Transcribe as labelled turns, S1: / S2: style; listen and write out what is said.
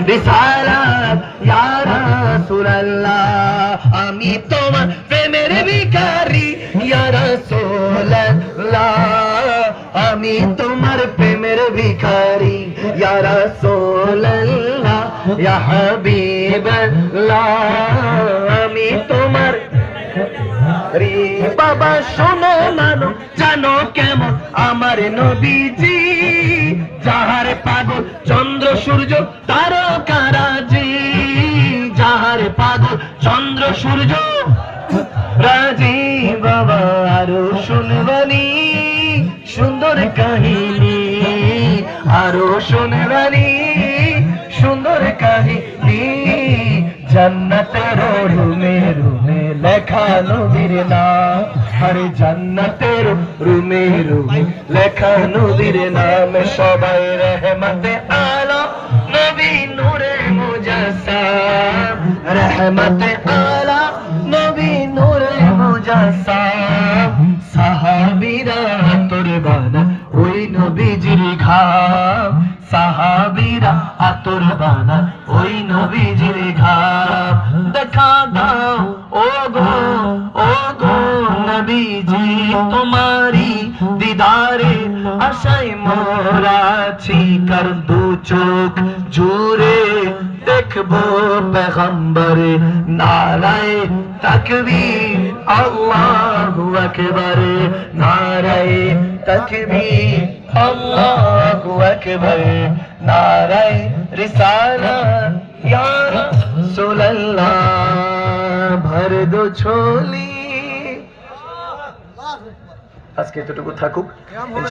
S1: রিসালাত ইয়া রাসূলুল্লাহ আমি তোমার প্রেমের ভিখারি ইয়া রাসূলুল্লাহ আমি তোমার প্রেমের ভিখারি ইয়া রাসূলুল্লাহ ইয়া হাবিবাল্লাহ আমি তোমার রে বাবা শোনো মানো জানো কেমন আমার নবীজি যাহার পাগল চন্দ্র সূর্য তারকারাজি যাহার পাগল চন্দ্র সূর্য রাজি বাবা আরো শুনবানি সুন্দর কাহিনী আরো শুনবানি সুন্দর কাহিনী জান্নাতের রুমে রুমে লেখা নবীর নাম আরে জান্নাতের রুমে রুমে লেখা নবীর নাম সবাই রহমতে আলম নবী নূরে মুজাসসাম রহমতে আলম নবী নূরে মুজাসসাম সাহাবীরা তোর বানা ওই নবীজির ঘাম সাহাবীরা আতর বানা ওই নবীজির ঘাম দেখা দাও ও গো নবীজি তোমারি দিদারে আশায় মোরাছি কর দু চোখ জুড়ে দেখবো পেগম্বরে নারায়ে তাকবীর আল্লাহু আকবার নারায়ে তাকবীর আল্লাহু আকবার নারায়ে রিসালাত ইয়া রাসূলুল্লাহ ভর দো ঝোলি আজকে এতটুকু থাকুক।